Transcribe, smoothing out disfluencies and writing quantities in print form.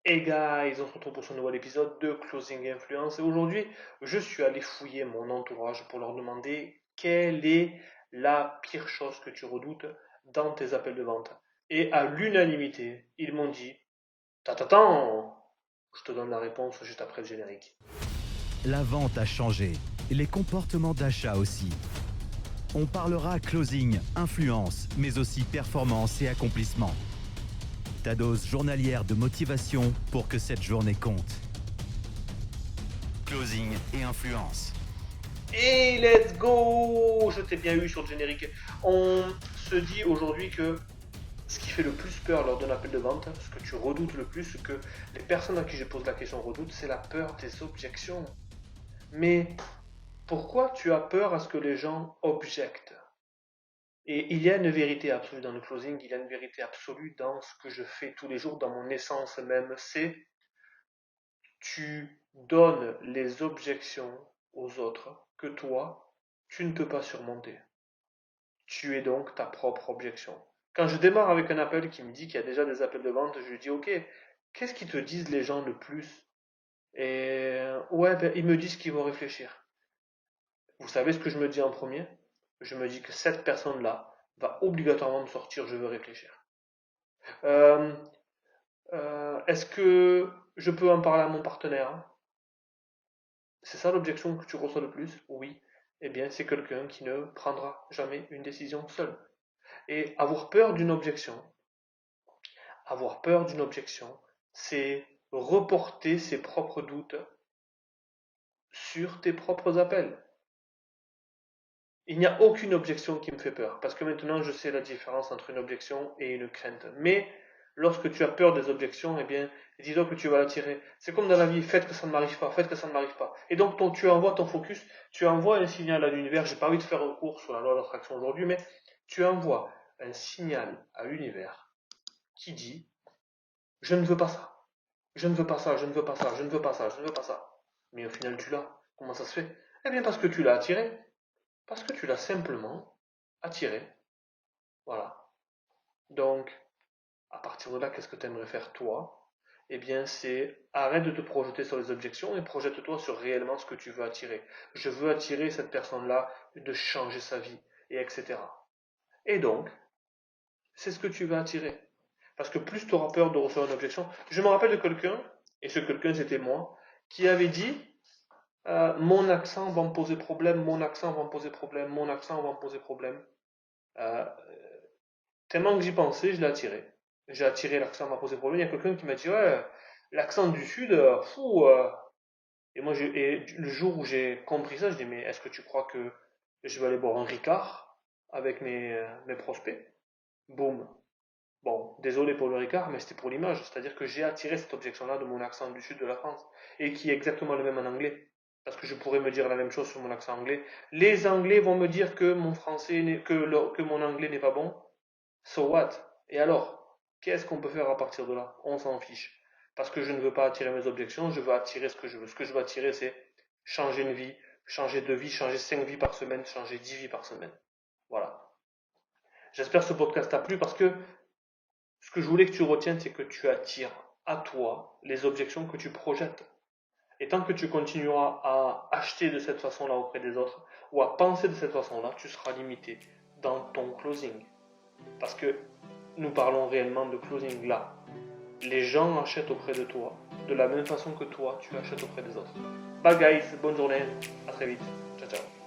Hey guys, on se retrouve pour ce nouvel épisode de Closing Influence et aujourd'hui je suis allé fouiller mon entourage pour leur demander quelle est la pire chose que tu redoutes dans tes appels de vente. Et à l'unanimité, ils m'ont dit Tatan, je te donne la réponse juste après le générique. La vente a changé, les comportements d'achat aussi. On parlera closing, influence, mais aussi performance et accomplissement. Ta dose journalière de motivation pour que cette journée compte. Closing et influence. Et let's go! Je t'ai bien eu sur le générique. On se dit aujourd'hui que ce qui fait le plus peur lors d'un appel de vente, ce que tu redoutes le plus, ce que les personnes à qui je pose la question redoutent, c'est la peur des objections. Mais pourquoi tu as peur à ce que les gens objectent? Et il y a une vérité absolue dans le closing, il y a une vérité absolue dans ce que je fais tous les jours, dans mon essence même, c'est tu donnes les objections aux autres que toi, tu ne peux pas surmonter. Tu es donc ta propre objection. Quand je démarre avec un appel qui me dit qu'il y a déjà des appels de vente, je lui dis ok, qu'est-ce qu'ils te disent les gens le plus? Et ouais, ben, ils me disent qu'ils vont réfléchir. Vous savez ce que je me dis en premier? Je me dis que cette personne-là va obligatoirement me sortir, je veux réfléchir. Euh, Est-ce que je peux en parler à mon partenaire? C'est ça l'objection que tu reçois le plus? Oui. Eh bien, c'est quelqu'un qui ne prendra jamais une décision seul. Et avoir peur d'une objection, c'est reporter ses propres doutes sur tes propres appels. Il n'y a aucune objection qui me fait peur, parce que maintenant je sais la différence entre une objection et une crainte. Mais lorsque tu as peur des objections, eh bien, dis-toi que tu vas l'attirer. C'est comme dans la vie, faites que ça ne m'arrive pas, faites que ça ne m'arrive pas. Et donc tu envoies ton focus, tu envoies un signal à l'univers. J'ai pas envie de faire un cours sur la loi d'attraction aujourd'hui, mais tu envoies un signal à l'univers qui dit, je ne veux pas ça, je ne veux pas ça, je ne veux pas ça, je ne veux pas ça, je ne veux pas ça. Mais au final tu l'as. Comment ça se fait? Eh bien parce que tu l'as attiré. Parce que tu l'as simplement attiré. Voilà. Donc, à partir de là, qu'est-ce que tu aimerais faire toi? Eh bien, c'est arrête de te projeter sur les objections et projette-toi sur réellement ce que tu veux attirer. Je veux attirer cette personne-là de changer sa vie, et etc. Et donc, c'est ce que tu vas attirer. Parce que plus tu auras peur de recevoir une objection. Je me rappelle de quelqu'un, et ce quelqu'un c'était moi, qui avait dit mon accent va me poser problème, mon accent va me poser problème, mon accent va me poser problème. Euh, Tellement que j'y pensais, je l'ai attiré. J'ai attiré l'accent m'a posé problème. Il y a quelqu'un qui m'a dit ouais, l'accent du sud, fou. Et moi, le jour où j'ai compris ça, je dis mais est-ce que tu crois que je vais aller boire un Ricard avec mes prospects? Boum. Bon, désolé pour le Ricard, mais c'était pour l'image. C'est-à-dire que j'ai attiré cette objection-là de mon accent du sud de la France et qui est exactement le même en anglais. Parce que je pourrais me dire la même chose sur mon accent anglais. Les Anglais vont me dire que mon français, que mon anglais n'est pas bon. So what? Et alors? Qu'est-ce qu'on peut faire à partir de là? On s'en fiche. Parce que je ne veux pas attirer mes objections, je veux attirer ce que je veux. Ce que je veux attirer, c'est changer une vie, changer de vie, changer 5 vies par semaine, changer 10 vies par semaine. Voilà. J'espère que ce podcast t'a plu parce que ce que je voulais que tu retiennes, c'est que tu attires à toi les objections que tu projettes. Et tant que tu continueras à acheter de cette façon-là auprès des autres ou à penser de cette façon-là, tu seras limité dans ton closing. Parce que nous parlons réellement de closing là. Les gens achètent auprès de toi de la même façon que toi tu achètes auprès des autres. Bye guys, bonne journée, à très vite. Ciao ciao.